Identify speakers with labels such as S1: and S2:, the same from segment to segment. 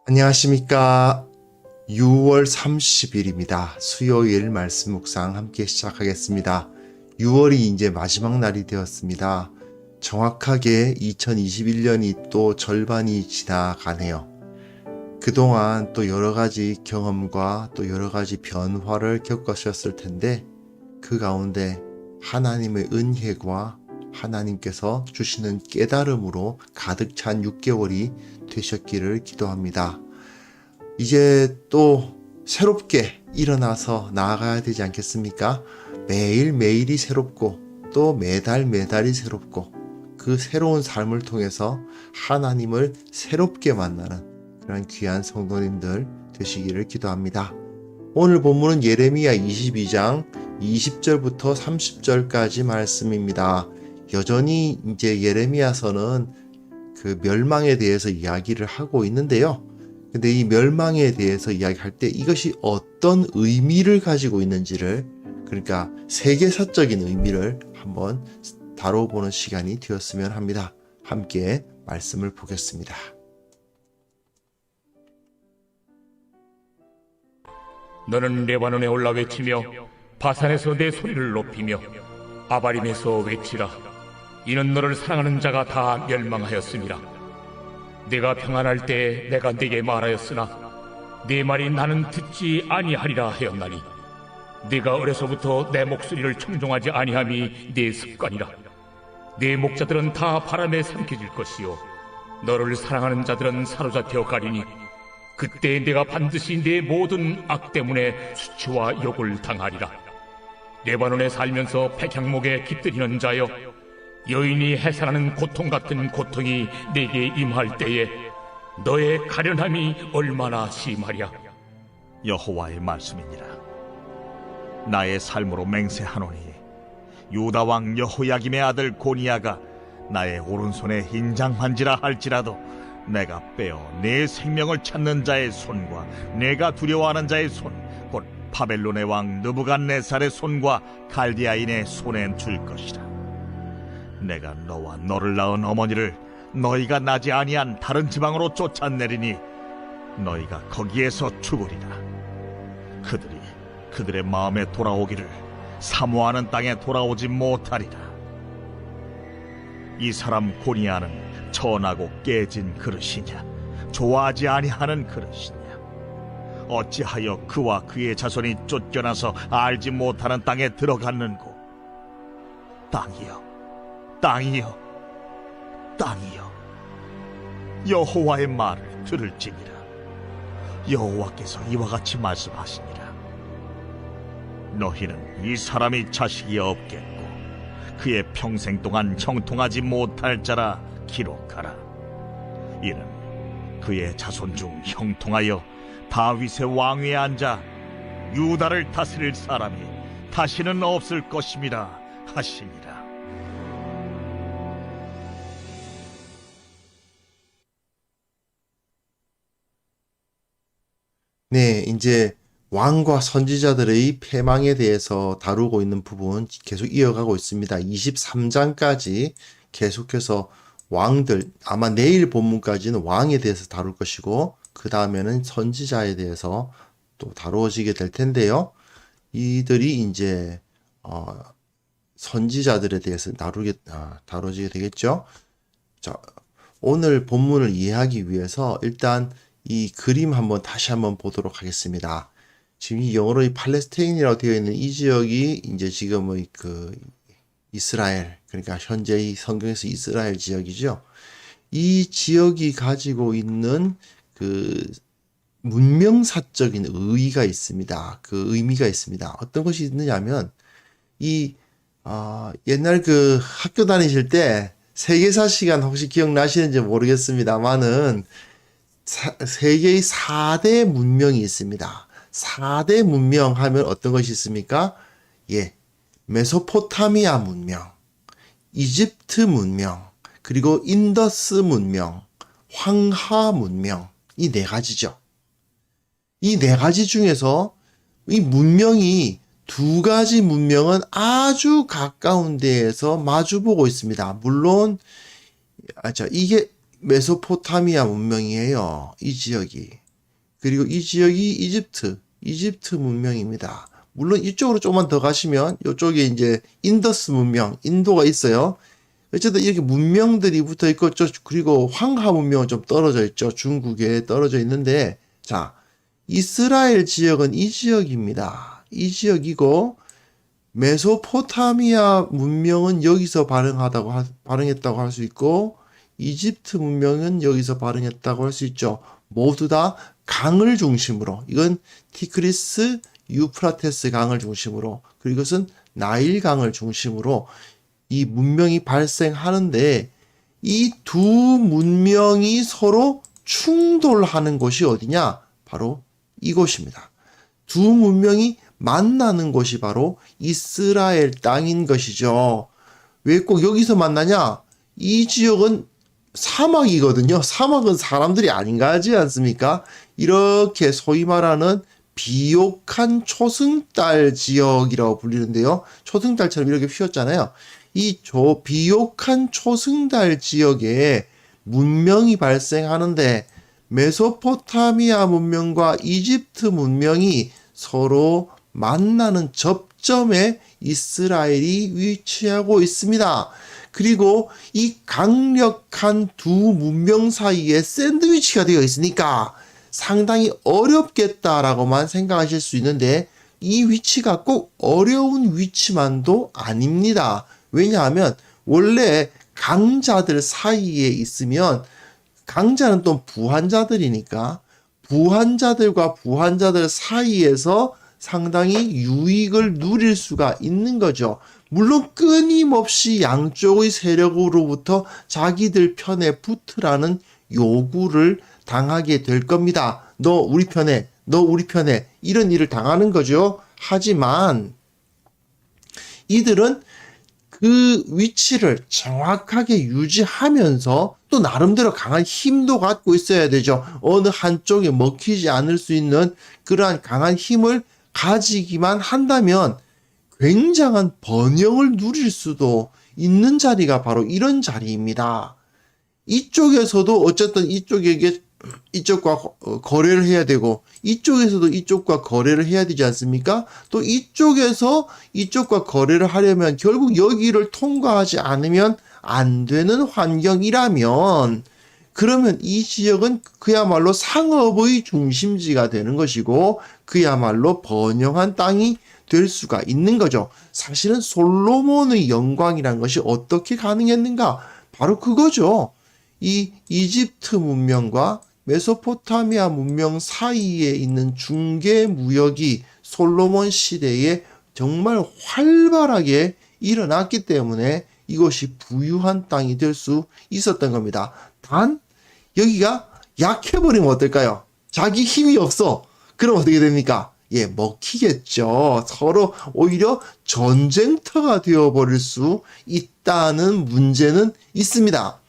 S1: 안녕하십니까. 6월 30일입니다. 수요일 말씀 묵상 함께 시작하겠습니다. 6월이 이제 마지막 날이 되었습니다. 정확하게 2021년이 또 절반이 지나가네요. 그동안 또 여러 가지 경험과 또 여러 가지 변화를 겪으셨을 텐데 그 가운데 하나님의 은혜와 하나님께서 주시는 깨달음으로 가득 찬 6개월이 되셨기를 기도합니다. 이제 또 새롭게 일어나서 나아가야 되지 않겠습니까? 매일매일이 새롭고 또 매달매달이 새롭고 그 새로운 삶을 통해서 하나님을 새롭게 만나는 그런 귀한 성도님들 되시기를 기도합니다. 오늘 본문은 예레미야 22장 20절부터 30절까지 말씀입니다. 여전히 이제 예레미야서는 그 멸망에 대해서 이야기를 하고 있는데요. 근데 이 멸망에 대해서 이야기할 때 이것이 어떤 의미를 가지고 있는지를, 그러니까 세계사적인 의미를 한번 다뤄보는 시간이 되었으면 합니다. 함께 말씀을 보겠습니다.
S2: 너는 레바논에 올라 외치며 바산에서 내 소리를 높이며 아바림에서 외치라. 이는 너를 사랑하는 자가 다 멸망하였음이라. 내가 평안할 때 내가 네게 말하였으나 네 말이 나는 듣지 아니하리라 하였나니 네가 어려서부터 내 목소리를 청종하지 아니함이 네 습관이라. 네 목자들은 다 바람에 삼켜질 것이요 너를 사랑하는 자들은 사로잡혀 가리니 그때 내가 반드시 네 모든 악 때문에 수치와 욕을 당하리라. 레바논에 살면서 백향목에 깃들이는 자여, 여인이 해산하는 고통 같은 고통이 내게 임할 때에 너의 가련함이 얼마나 심하랴.
S3: 여호와의 말씀이니라. 나의 삶으로 맹세하노니 유다 왕 여호야김의 아들 고니야가 나의 오른손에 흰장반지라 할지라도 내가 빼어 내 생명을 찾는 자의 손과 내가 두려워하는 자의 손, 곧 바벨론의 왕 느부갓네살의 손과 갈디아인의 손에 줄 것이라. 내가 너와 너를 낳은 어머니를 너희가 나지 아니한 다른 지방으로 쫓아내리니 너희가 거기에서 죽으리라. 그들이 그들의 마음에 돌아오기를 사모하는 땅에 돌아오지 못하리라. 이 사람 고니야는 천하고 깨진 그릇이냐, 좋아하지 아니하는 그릇이냐? 어찌하여 그와 그의 자손이 쫓겨나서 알지 못하는 땅에 들어갔는고? 땅이여, 땅이여, 땅이여, 여호와의 말을 들을지니라. 여호와께서 이와 같이 말씀하시니라. 너희는 이 사람이 자식이 없겠고 그의 평생 동안 형통하지 못할 자라 기록하라. 이는 그의 자손 중 형통하여 다윗의 왕위에 앉아 유다를 다스릴 사람이 다시는 없을 것임이라 하시니라.
S1: 네, 이제 왕과 선지자들의 패망에 대해서 다루고 있는 부분 계속 이어가고 있습니다. 23장까지 계속해서 왕들, 아마 내일 본문까지는 왕에 대해서 다룰 것이고 그 다음에는 선지자에 대해서 또 다루어지게 될 텐데요. 이들이 이제 선지자들에 대해서 다뤄지게 되겠죠. 자, 오늘 본문을 이해하기 위해서 일단 이 그림 다시 한번 보도록 하겠습니다. 지금 이 영어로 이 팔레스타인이라고 되어 있는 이 지역이 이제 지금의 그 이스라엘, 그러니까 현재 이 성경에서 이스라엘 지역이죠. 이 지역이 가지고 있는 그 문명사적인 의의가 있습니다. 그 의미가 있습니다. 어떤 것이 있느냐면 옛날 그 학교 다니실 때 세계사 시간 혹시 기억나시는지 모르겠습니다만은 세계의 4대 문명이 있습니다. 4대 문명 하면 어떤 것이 있습니까? 예. 메소포타미아 문명, 이집트 문명, 그리고 인더스 문명, 황하 문명, 이 네 가지죠. 이 네 가지 중에서 이 문명이 두 가지 문명은 아주 가까운 데에서 마주보고 있습니다. 물론, 이게 메소포타미아 문명이에요. 이 지역이. 그리고 이 지역이 이집트 문명입니다. 물론 이쪽으로 조금만 더 가시면 이쪽에 이제 인더스 문명, 인도가 있어요. 어쨌든 이렇게 문명들이 붙어 있고, 그리고 황하 문명은 좀 떨어져 있죠. 중국에 떨어져 있는데, 자, 이스라엘 지역은 이 지역입니다. 이 지역이고, 메소포타미아 문명은 여기서 발행했다고 할 수 있고, 이집트 문명은 여기서 발행했다고 할 수 있죠. 모두 다 강을 중심으로, 이건 티그리스, 유프라테스 강을 중심으로, 그리고 이것은 나일 강을 중심으로 이 문명이 발생하는데, 이 두 문명이 서로 충돌하는 곳이 어디냐? 바로 이곳입니다. 두 문명이 만나는 곳이 바로 이스라엘 땅인 것이죠. 왜 꼭 여기서 만나냐? 이 지역은 사막이거든요. 사막은 사람들이 안 가지 않습니까? 이렇게 소위 말하는 비옥한 초승달 지역이라고 불리는데요. 초승달처럼 이렇게 휘었잖아요. 이 비옥한 초승달 지역에 문명이 발생하는데, 메소포타미아 문명과 이집트 문명이 서로 만나는 접점에 이스라엘이 위치하고 있습니다. 그리고 이 강력한 두 문명 사이에 샌드위치가 되어 있으니까 상당히 어렵겠다라고만 생각하실 수 있는데, 이 위치가 꼭 어려운 위치만도 아닙니다. 왜냐하면 원래 강자들 사이에 있으면, 강자는 또 부한자들이니까 부한자들과 부한자들 사이에서 상당히 유익을 누릴 수가 있는 거죠. 물론 끊임없이 양쪽의 세력으로부터 자기들 편에 붙으라는 요구를 당하게 될 겁니다. 너 우리 편에, 너 우리 편에, 이런 일을 당하는 거죠. 하지만 이들은 그 위치를 정확하게 유지하면서 또 나름대로 강한 힘도 갖고 있어야 되죠. 어느 한쪽에 먹히지 않을 수 있는 그러한 강한 힘을 가지기만 한다면 굉장한 번영을 누릴 수도 있는 자리가 바로 이런 자리입니다. 이쪽에서도 어쨌든 이쪽과 거래를 해야 되고, 이쪽에서도 이쪽과 거래를 해야 되지 않습니까? 또 이쪽에서 이쪽과 거래를 하려면 결국 여기를 통과하지 않으면 안 되는 환경이라면, 그러면 이 지역은 그야말로 상업의 중심지가 되는 것이고, 그야말로 번영한 땅이 될 수가 있는 거죠. 사실은 솔로몬의 영광이란 것이 어떻게 가능했는가? 바로 그거죠. 이 이집트 문명과 메소포타미아 문명 사이에 있는 중개 무역이 솔로몬 시대에 정말 활발하게 일어났기 때문에 이것이 부유한 땅이 될 수 있었던 겁니다. 단 여기가 약해버리면 어떨까요? 자기 힘이 없어. 그럼 어떻게 됩니까? 예, 먹히겠죠. 서로 오히려 전쟁터가 되어버릴 수 있다는 문제는 있습니다.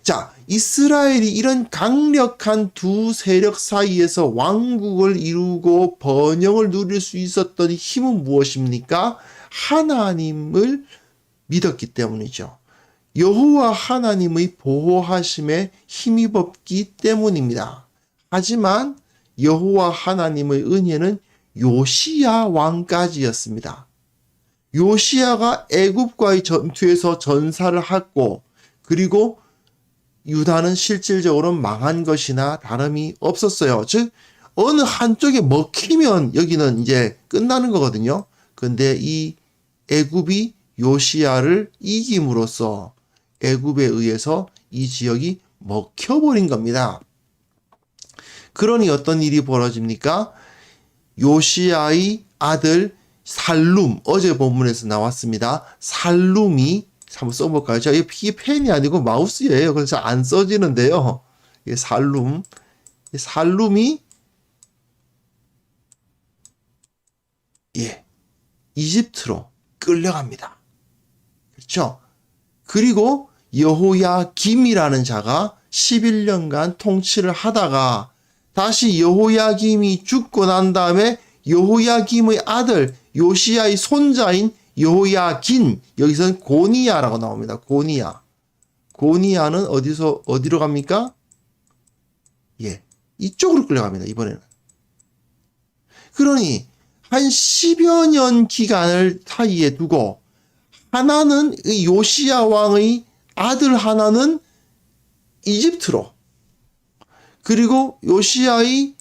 S1: 자, 이스라엘이 이런 강력한 두 세력 사이에서 왕국을 이루고 번영을 누릴 수 있었던 힘은 무엇입니까? 하나님을 믿었기 때문이죠. 여호와 하나님의 보호하심에 힘입었기 때문입니다. 하지만 여호와 하나님의 은혜는 요시야 왕까지였습니다. 요시야가 애굽과의 전투에서 전사를 했고, 그리고 유다는 실질적으로 망한 것이나 다름이 없었어요. 즉 어느 한쪽에 먹히면 여기는 이제 끝나는 거거든요. 근데 이 애굽이 요시야를 이김으로써 애굽에 의해서 이 지역이 먹혀버린 겁니다. 그러니 어떤 일이 벌어집니까? 요시야의 아들 살룸, 어제 본문에서 나왔습니다. 살룸이, 한번 써볼까요? 자, 이게 펜이 아니고 마우스예요. 그래서 안 써지는데요. 살룸이 이집트로 끌려갑니다. 그렇죠? 그리고 여호야김이라는 자가 11년간 통치를 하다가 다시 여호야김이 죽고 난 다음에 여호야김의 아들 요시야의 손자인 여호야긴, 여기서는 고니야라고 나옵니다. 고니아는 어디로 갑니까? 예, 이쪽으로 끌려갑니다. 이번에는. 그러니 한 10여 년 기간을 사이에 두고 하나는 이 요시야 왕의 아들 하나는 이집트로, 그리고 요시야의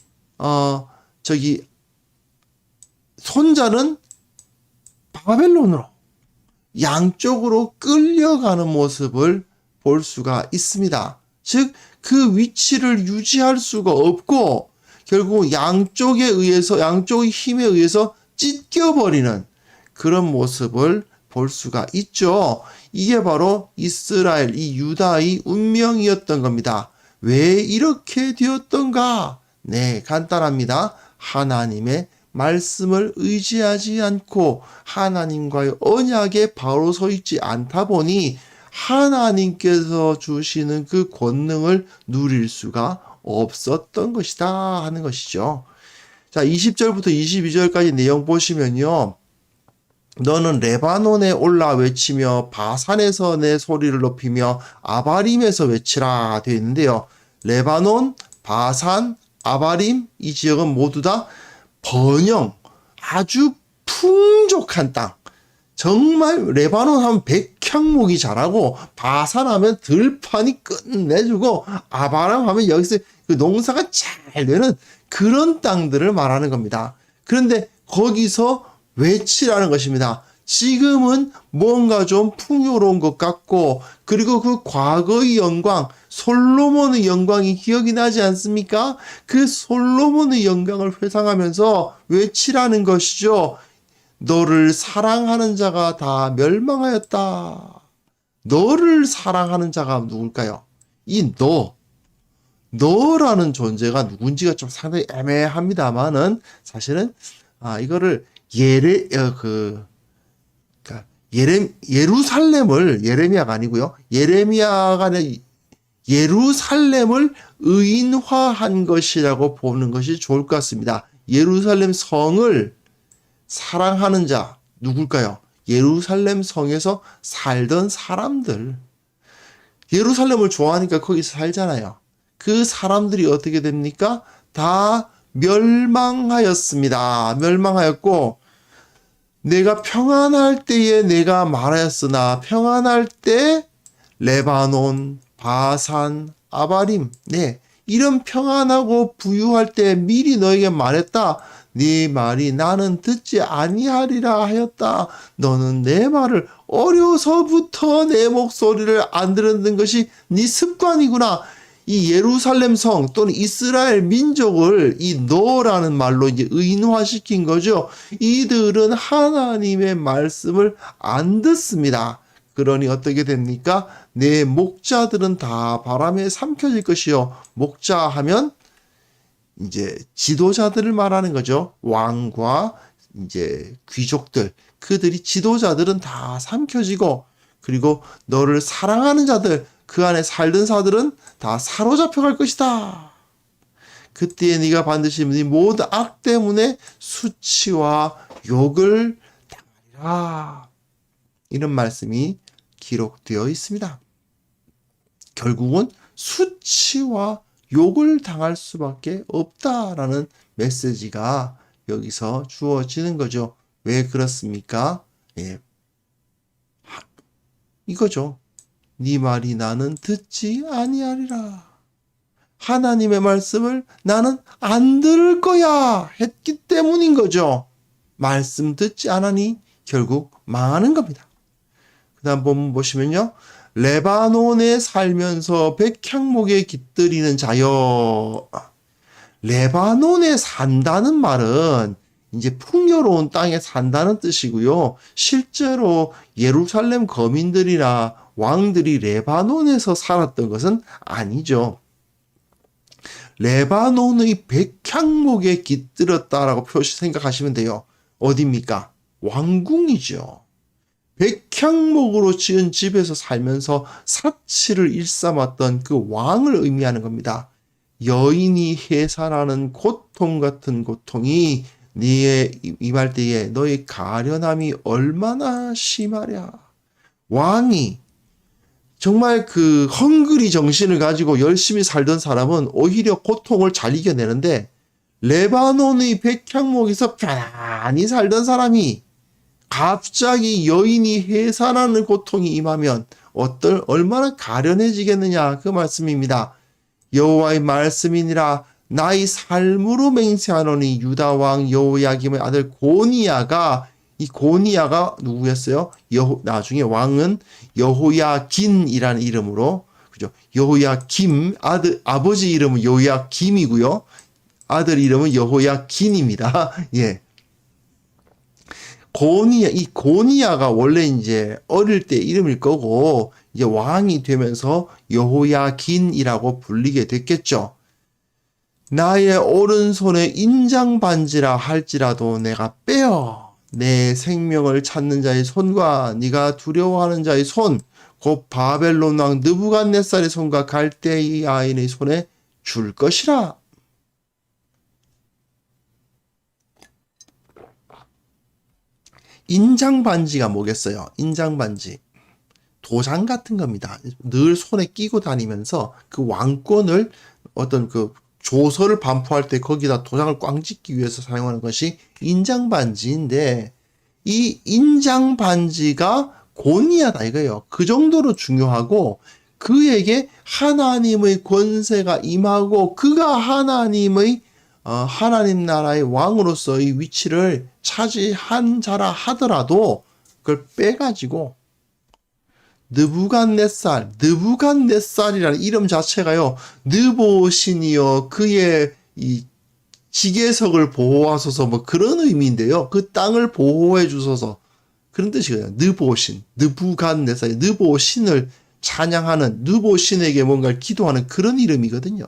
S1: 손자는 바벨론으로 양쪽으로 끌려가는 모습을 볼 수가 있습니다. 즉, 그 위치를 유지할 수가 없고 결국 양쪽에 의해서, 양쪽의 힘에 의해서 찢겨버리는 그런 모습을 볼 수가 있죠. 이게 바로 이스라엘, 이 유다의 운명이었던 겁니다. 왜 이렇게 되었던가? 네, 간단합니다. 하나님의 말씀을 의지하지 않고 하나님과의 언약에 바로 서 있지 않다 보니 하나님께서 주시는 그 권능을 누릴 수가 없었던 것이다 하는 것이죠. 자, 20절부터 22절까지 내용 보시면요. 너는 레바논에 올라 외치며 바산에서 내 소리를 높이며 아바림에서 외치라 되어 있는데요. 레바논, 바산, 아바림 이 지역은 모두 다 번영, 아주 풍족한 땅. 정말 레바논 하면 백향목이 자라고 바산 하면 들판이 끝내주고 아바람 하면 여기서 그 농사가 잘 되는 그런 땅들을 말하는 겁니다. 그런데 거기서 외치라는 것입니다. 지금은 뭔가 좀 풍요로운 것 같고 그리고 그 과거의 영광, 솔로몬의 영광이 기억이 나지 않습니까? 그 솔로몬의 영광을 회상하면서 외치라는 것이죠. 너를 사랑하는 자가 다 멸망하였다. 너를 사랑하는 자가 누굴까요? 이 너라는 존재가 누군지가 좀 상당히 애매합니다만은 사실은 이거를 예루살렘을 예레미야가 아니고요. 예레미야가 아니라 예루살렘을 의인화한 것이라고 보는 것이 좋을 것 같습니다. 예루살렘 성을 사랑하는 자 누굴까요? 예루살렘 성에서 살던 사람들. 예루살렘을 좋아하니까 거기서 살잖아요. 그 사람들이 어떻게 됩니까? 다 멸망하였습니다. 멸망하였고 내가 평안할 때에 내가 말하였으나 평안할 때 레바논, 바산, 아바림 네 이런 평안하고 부유할 때 미리 너에게 말했다. 네 말이 나는 듣지 아니하리라 하였다. 너는 내 말을 어려서부터 내 목소리를 안 듣는 것이 네 습관이구나. 이 예루살렘 성 또는 이스라엘 민족을 이 너라는 말로 이제 의인화시킨 거죠. 이들은 하나님의 말씀을 안 듣습니다. 그러니 어떻게 됩니까? 내 목자들은 다 바람에 삼켜질 것이요. 목자 하면 이제 지도자들을 말하는 거죠. 왕과 이제 귀족들, 그들이 지도자들은 다 삼켜지고 그리고 너를 사랑하는 자들, 그 안에 살던 자들은 다 사로잡혀 갈 것이다. 그때 네가 반드시 네 모든 악 때문에 수치와 욕을 당하리라. 이런 말씀이 기록되어 있습니다. 결국은 수치와 욕을 당할 수밖에 없다라는 메시지가 여기서 주어지는 거죠. 왜 그렇습니까? 예. 이거죠. 네 말이 나는 듣지 아니하리라. 하나님의 말씀을 나는 안 들을 거야 했기 때문인 거죠. 말씀 듣지 않으니 결국 망하는 겁니다. 그 다음 본문 보시면요. 레바논에 살면서 백향목에 깃들이는 자여. 레바논에 산다는 말은 이제 풍요로운 땅에 산다는 뜻이고요. 실제로 예루살렘 거민들이나 왕들이 레바논에서 살았던 것은 아니죠. 레바논의 백향목에 깃들었다라고 생각하시면 돼요. 어디입니까? 왕궁이죠. 백향목으로 지은 집에서 살면서 사치를 일삼았던 그 왕을 의미하는 겁니다. 여인이 해산하는 고통 같은 고통이 네에 임할 때에 너의 가련함이 얼마나 심하랴. 왕이 정말 그 헝그리 정신을 가지고 열심히 살던 사람은 오히려 고통을 잘 이겨내는데 레바논의 백향목에서 편안히 살던 사람이 갑자기 여인이 해산하는 고통이 임하면 얼마나 가련해지겠느냐 그 말씀입니다. 여호와의 말씀이니라 나의 삶으로 맹세하노니 유다 왕 여호야김의 아들 고니야가 이 고니야가 누구였어요? 나중에 왕은 여호야긴이라는 이름으로 그죠? 여호야김 아버지 이름은 여호야김이고요. 아들 이름은 여호야긴입니다. 예. 이 고니야가 원래 이제 어릴 때 이름일 거고 이제 왕이 되면서 여호야긴이라고 불리게 됐겠죠. 나의 오른손에 인장반지라 할지라도 내가 빼어 내 생명을 찾는 자의 손과 네가 두려워하는 자의 손 곧 바벨론 왕 느부갓네살의 손과 갈대의 아인의 손에 줄 것이라. 인장반지가 뭐겠어요? 인장반지. 도장 같은 겁니다. 늘 손에 끼고 다니면서 그 왕권을 어떤 그 조서를 반포할 때 거기다 도장을 꽝 찍기 위해서 사용하는 것이 인장반지인데 이 인장반지가 고니야다 이거예요. 그 정도로 중요하고 그에게 하나님의 권세가 임하고 그가 하나님 나라의 왕으로서의 위치를 차지한 자라 하더라도 그걸 빼가지고 느부갓네살이라는 이름 자체가요, 느보신이여 그의 이 지계석을 보호하소서 뭐 그런 의미인데요. 그 땅을 보호해 주소서 그런 뜻이거든요. 느보신, 느부갓네살, 느보신을 찬양하는 느보신에게 뭔가를 기도하는 그런 이름이거든요.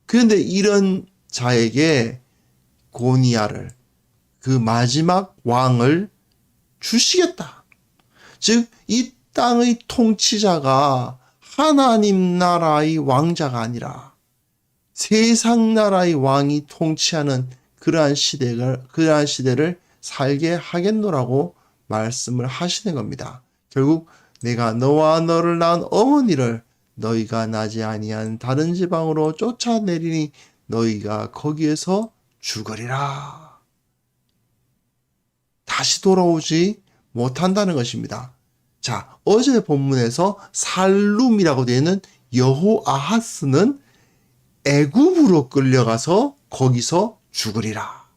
S1: 그런데 이런 자에게 고니야를 그 마지막 왕을 주시겠다. 즉 이 땅의 통치자가 하나님 나라의 왕자가 아니라 세상 나라의 왕이 통치하는 그러한 시대를 살게 하겠노라고 말씀을 하시는 겁니다. 결국 내가 너와 너를 낳은 어머니를 너희가 나지 아니한 다른 지방으로 쫓아내리니 너희가 거기에서 죽으리라. 다시 돌아오지 못한다는 것입니다. 자, 어제 본문에서 살룸이라고 되어 있는 여호아하스는 애굽으로 끌려가서 거기서 죽으리라.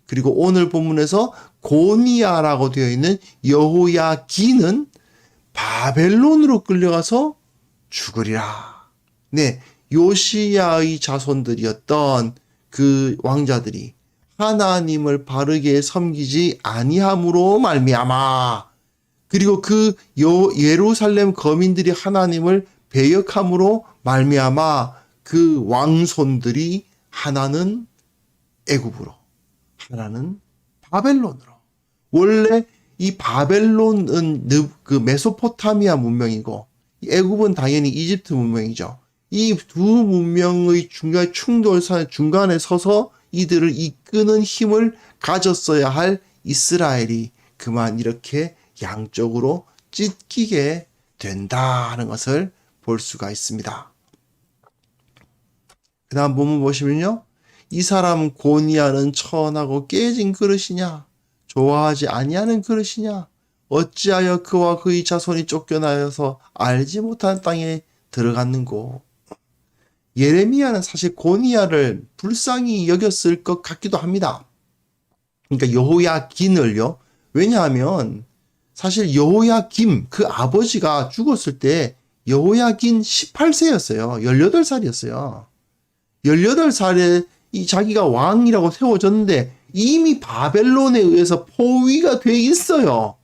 S1: 그리고 오늘 본문에서 고니야라고 되어 있는 여호야긴은 바벨론으로 끌려가서 죽으리라. 네, 요시야의 자손들이었던 그 왕자들이 하나님을 바르게 섬기지 아니함으로 말미암아 그리고 그 예루살렘 거민들이 하나님을 배역함으로 말미암아 그 왕손들이 하나는 애굽으로 하나는 바벨론으로. 원래 이 바벨론은 그 메소포타미아 문명이고 애굽은 당연히 이집트 문명이죠. 이 두 문명의 충돌선 중간에 서서 이들을 이끄는 힘을 가졌어야 할 이스라엘이 그만 이렇게 양쪽으로 찢기게 된다는 것을 볼 수가 있습니다. 그 다음 본문 보시면요. 이 사람 고니야는 천하고 깨진 그릇이냐? 좋아하지 아니하는 그릇이냐? 어찌하여 그와 그의 자손이 쫓겨나여서 알지 못한 땅에 들어갔는고? 예레미야는 사실 고니야를 불쌍히 여겼을 것 같기도 합니다. 그러니까 여호야긴을요. 왜냐하면 사실 여호야김 그 아버지가 죽었을 때 여호야긴 18세였어요. 18살이었어요. 18살에 이 자기가 왕이라고 세워졌는데 이미 바벨론에 의해서 포위가 돼 있어요.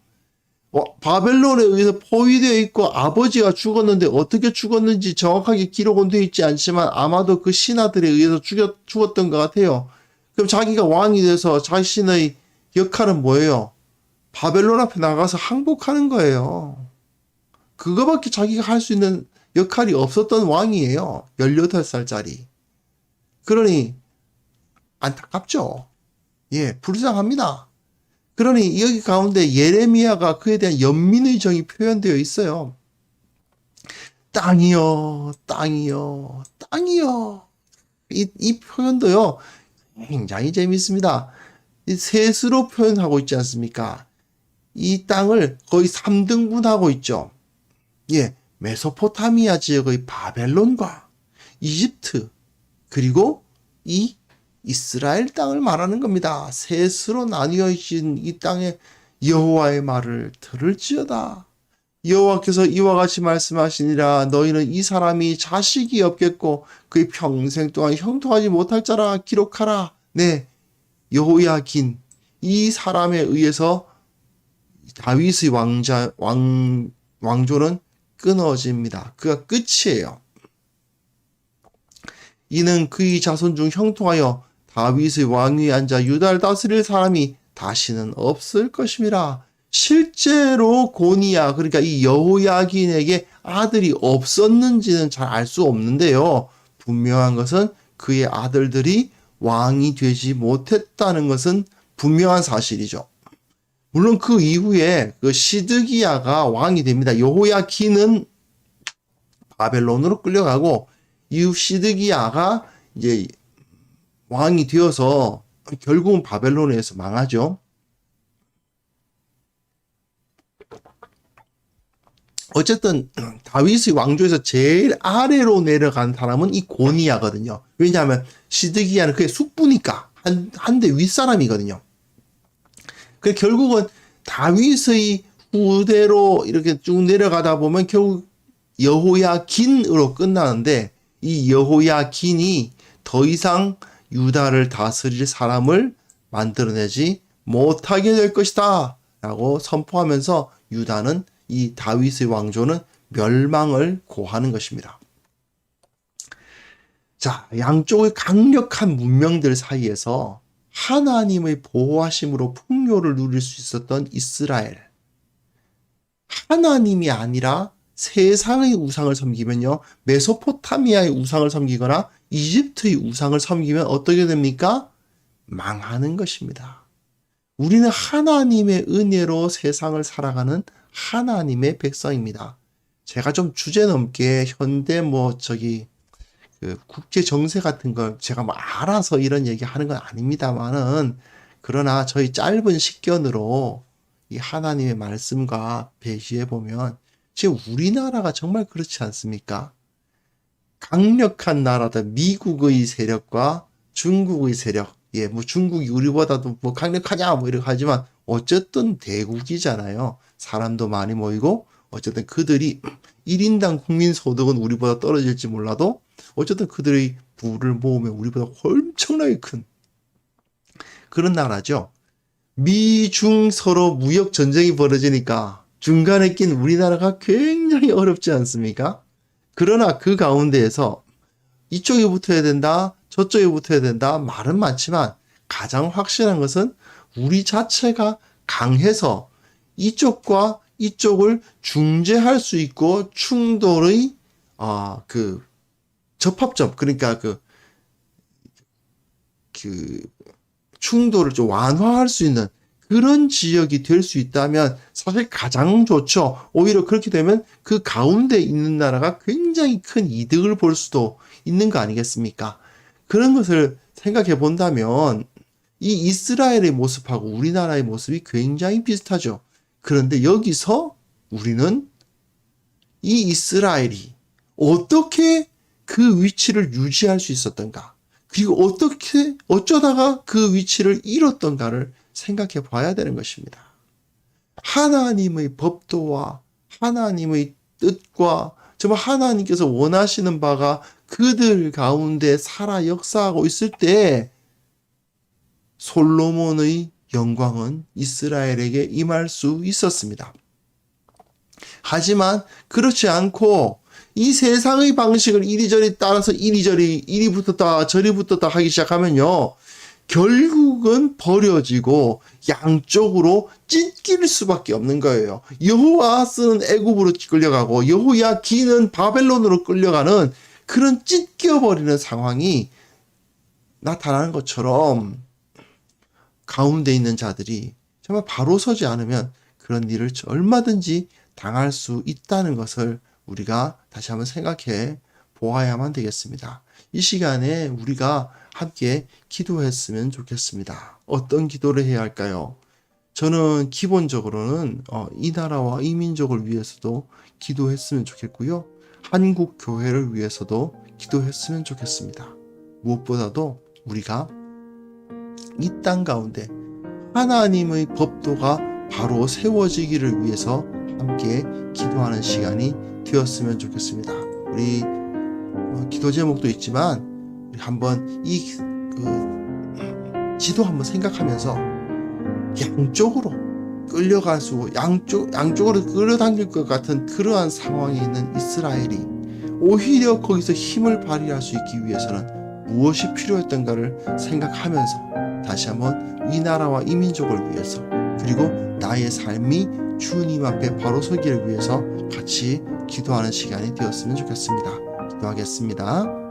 S1: 바벨론에 의해서 포위되어 있고 아버지가 죽었는데 어떻게 죽었는지 정확하게 기록은 되어 있지 않지만 아마도 그 신하들에 의해서 죽었던 것 같아요. 그럼 자기가 왕이 돼서 자신의 역할은 뭐예요? 바벨론 앞에 나가서 항복하는 거예요. 그거밖에 자기가 할 수 있는 역할이 없었던 왕이에요. 18살짜리. 그러니 안타깝죠. 예, 불쌍합니다. 그러니 여기 가운데 예레미야가 그에 대한 연민의 정이 표현되어 있어요. 땅이여, 땅이여, 땅이여. 이 표현도요, 굉장히 재밌습니다. 이 셋으로 표현하고 있지 않습니까? 이 땅을 거의 3등분하고 있죠. 예, 메소포타미아 지역의 바벨론과 이집트, 그리고 이 이스라엘 땅을 말하는 겁니다. 셋으로 나뉘어진 이 땅에 여호와의 말을 들을지어다. 여호와께서 이와 같이 말씀하시니라. 너희는 이 사람이 자식이 없겠고 그의 평생 동안 형통하지 못할 자라 기록하라. 네, 여호야긴 이 사람에 의해서 다윗의 왕조는 끊어집니다. 그가 끝이에요. 이는 그의 자손 중 형통하여 다윗의 왕위에 앉아 유다를 다스릴 사람이 다시는 없을 것임이라. 실제로 고니야, 그러니까 이 여호야긴에게 아들이 없었는지는 잘 알 수 없는데요. 분명한 것은 그의 아들들이 왕이 되지 못했다는 것은 분명한 사실이죠. 물론 그 이후에 그 시드기야가 왕이 됩니다. 여호야긴은 바벨론으로 끌려가고 이후 시드기야가 이제 왕이 되어서 결국은 바벨론에서 망하죠. 어쨌든 다윗의 왕조에서 제일 아래로 내려간 사람은 이 고니야거든요. 왜냐하면 시드기야는 그의 숙부니까 한 대 윗사람이거든요. 그 결국은 다윗의 후대로 이렇게 쭉 내려가다 보면 결국 여호야긴으로 끝나는데 이 여호야긴이 더 이상 유다를 다스릴 사람을 만들어내지 못하게 될 것이다 라고 선포하면서 유다는 이 다윗의 왕조는 멸망을 고하는 것입니다. 자, 양쪽의 강력한 문명들 사이에서 하나님의 보호하심으로 풍요를 누릴 수 있었던 이스라엘. 하나님이 아니라 세상의 우상을 섬기면요, 메소포타미아의 우상을 섬기거나 이집트의 우상을 섬기면 어떻게 됩니까? 망하는 것입니다. 우리는 하나님의 은혜로 세상을 살아가는 하나님의 백성입니다. 제가 좀 주제넘게 현대 그 국제 정세 같은 걸 제가 알아서 이런 얘기 하는 건 아닙니다만은, 그러나 저희 짧은 식견으로 이 하나님의 말씀과 배시해 보면 지금 우리나라가 정말 그렇지 않습니까? 강력한 나라들, 미국의 세력과 중국의 세력, 예, 뭐 중국이 우리보다도 뭐 강력하냐 뭐 이렇게 하지만 어쨌든 대국이잖아요. 사람도 많이 모이고 어쨌든 그들이 1인당 국민 소득은 우리보다 떨어질지 몰라도 어쨌든 그들의 부를 모으면 우리보다 엄청나게 큰 그런 나라죠. 미중 서로 무역 전쟁이 벌어지니까 중간에 낀 우리나라가 굉장히 어렵지 않습니까? 그러나 그 가운데에서 이쪽에 붙어야 된다, 저쪽에 붙어야 된다 말은 많지만 가장 확실한 것은 우리 자체가 강해서 이쪽과 이쪽을 중재할 수 있고 충돌의 그 접합점, 그러니까 그 충돌을 좀 완화할 수 있는 그런 지역이 될 수 있다면 사실 가장 좋죠. 오히려 그렇게 되면 그 가운데 있는 나라가 굉장히 큰 이득을 볼 수도 있는 거 아니겠습니까? 그런 것을 생각해 본다면 이 이스라엘의 모습하고 우리나라의 모습이 굉장히 비슷하죠. 그런데 여기서 우리는 이 이스라엘이 어떻게 그 위치를 유지할 수 있었던가, 그리고 어쩌다가 그 위치를 잃었던가를 생각해 봐야 되는 것입니다. 하나님의 법도와 하나님의 뜻과 정말 하나님께서 원하시는 바가 그들 가운데 살아 역사하고 있을 때 솔로몬의 영광은 이스라엘에게 임할 수 있었습니다. 하지만 그렇지 않고 이 세상의 방식을 이리저리 따라서 이리 붙었다 저리 붙었다 하기 시작하면요, 결국은 버려지고 양쪽으로 찢길 수밖에 없는 거예요. 여호와스는 애굽으로 끌려가고 여호야긴은 바벨론으로 끌려가는 그런 찢겨버리는 상황이 나타나는 것처럼 가운데 있는 자들이 정말 바로 서지 않으면 그런 일을 얼마든지 당할 수 있다는 것을 우리가 다시 한번 생각해 보아야만 되겠습니다. 이 시간에 우리가 함께 기도했으면 좋겠습니다. 어떤 기도를 해야 할까요? 저는 기본적으로는 이 나라와 이 민족을 위해서도 기도했으면 좋겠고요. 한국 교회를 위해서도 기도했으면 좋겠습니다. 무엇보다도 우리가 이 땅 가운데 하나님의 법도가 바로 세워지기를 위해서 함께 기도하는 시간이 되었으면 좋겠습니다. 우리 기도 제목도 있지만 우리 한번 이 지도 한번 생각하면서 양쪽으로 끌려갈 수 양쪽으로 끌어당길 것 같은 그러한 상황에 있는 이스라엘이 오히려 거기서 힘을 발휘할 수 있기 위해서는 무엇이 필요했던가를 생각하면서 다시 한번 이 나라와 이 민족을 위해서 그리고 나의 삶이 주님 앞에 바로 서기를 위해서 같이 기도하는 시간이 되었으면 좋겠습니다. 기도하겠습니다.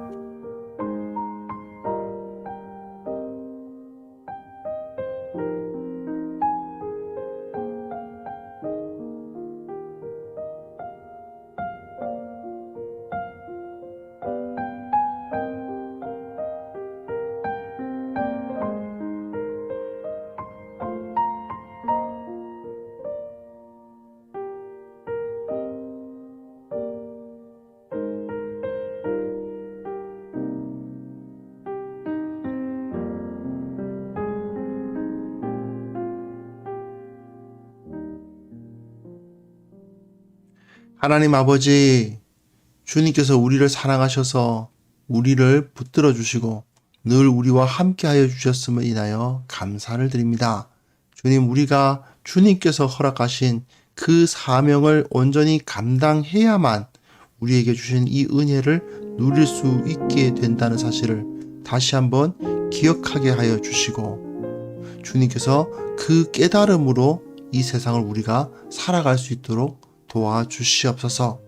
S1: 하나님 아버지, 주님께서 우리를 사랑하셔서 우리를 붙들어 주시고 늘 우리와 함께하여 주셨음을 인하여 감사를 드립니다. 주님, 우리가 주님께서 허락하신 그 사명을 온전히 감당해야만 우리에게 주신 이 은혜를 누릴 수 있게 된다는 사실을 다시 한번 기억하게 하여 주시고 주님께서 그 깨달음으로 이 세상을 우리가 살아갈 수 있도록 도와주시옵소서.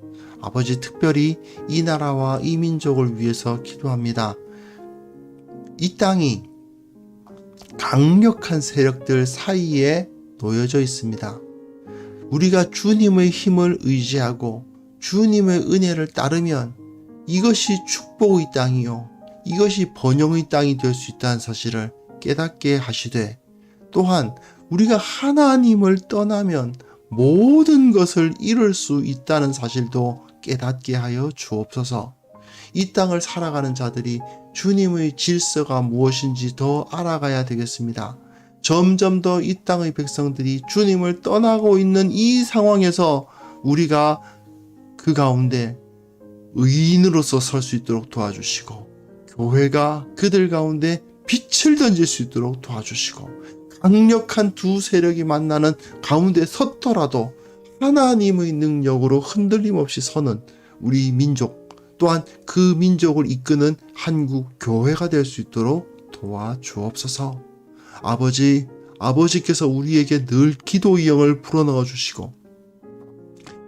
S1: 아버지, 특별히 이 나라와 이 민족을 위해서 기도합니다. 이 땅이 강력한 세력들 사이에 놓여져 있습니다. 우리가 주님의 힘을 의지하고 주님의 은혜를 따르면 이것이 축복의 땅이요, 이것이 번영의 땅이 될 수 있다는 사실을 깨닫게 하시되, 또한 우리가 하나님을 떠나면 모든 것을 잃을 수 있다는 사실도 깨닫게 하여 주옵소서. 이 땅을 살아가는 자들이 주님의 질서가 무엇인지 더 알아가야 되겠습니다. 점점 더 이 땅의 백성들이 주님을 떠나고 있는 이 상황에서 우리가 그 가운데 의인으로서 설 수 있도록 도와주시고, 교회가 그들 가운데 빛을 던질 수 있도록 도와주시고, 강력한 두 세력이 만나는 가운데 섰더라도 하나님의 능력으로 흔들림 없이 서는 우리 민족, 또한 그 민족을 이끄는 한국 교회가 될 수 있도록 도와주옵소서. 아버지께서 우리에게 늘 기도의 영을 불어넣어 주시고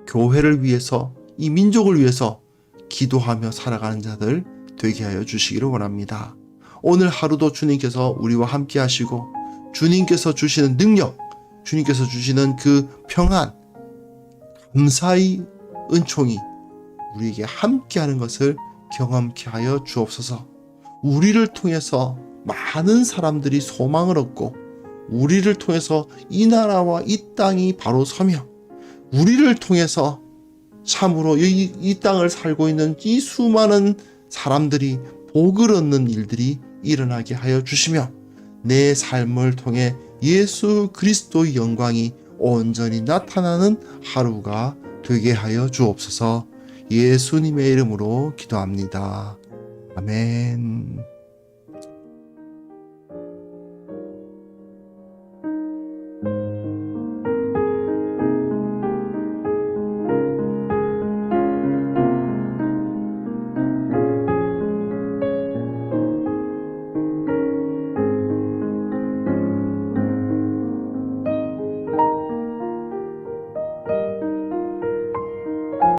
S1: 교회를 위해서, 이 민족을 위해서 기도하며 살아가는 자들 되게 하여 주시기를 원합니다. 오늘 하루도 주님께서 우리와 함께 하시고 주님께서 주시는 능력, 주님께서 주시는 그 평안, 감사의 은총이 우리에게 함께하는 것을 경험케 하여 주옵소서. 우리를 통해서 많은 사람들이 소망을 얻고, 우리를 통해서 이 나라와 이 땅이 바로 서며, 우리를 통해서 참으로 이 땅을 살고 있는 이 수많은 사람들이 복을 얻는 일들이 일어나게 하여 주시며, 내 삶을 통해 예수 그리스도의 영광이 온전히 나타나는 하루가 되게 하여 주옵소서. 예수님의 이름으로 기도합니다. 아멘.